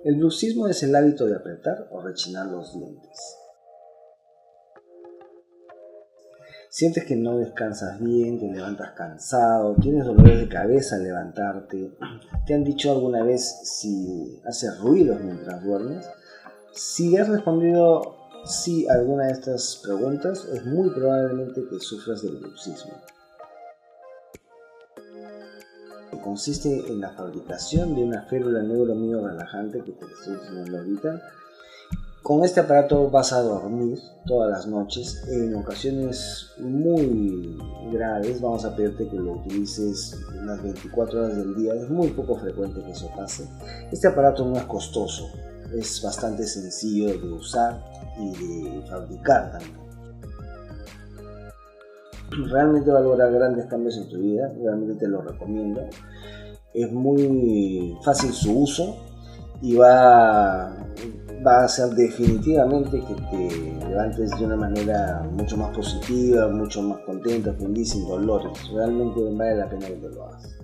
El bruxismo es el hábito de apretar o rechinar los dientes. Sientes que no descansas bien, te levantas cansado, tienes dolores de cabeza al levantarte. ¿Te han dicho alguna vez si haces ruidos mientras duermes? Si has respondido sí a alguna de estas preguntas, es muy probablemente que sufras del bruxismo. Consiste en la fabricación de una férula neuromio relajante que te estoy enseñando ahorita. Con este aparato vas a dormir todas las noches. En ocasiones muy graves vamos a pedirte que lo utilices las 24 horas del día. Es muy poco frecuente que eso pase. Este aparato no es costoso, es bastante sencillo de usar y de fabricar también. Realmente va a lograr grandes cambios en tu vida, realmente te lo recomiendo. Es muy fácil su uso y va a hacer definitivamente que te levantes de una manera mucho más positiva, mucho más contenta, feliz, sin dolores. Realmente vale la pena que te lo hagas.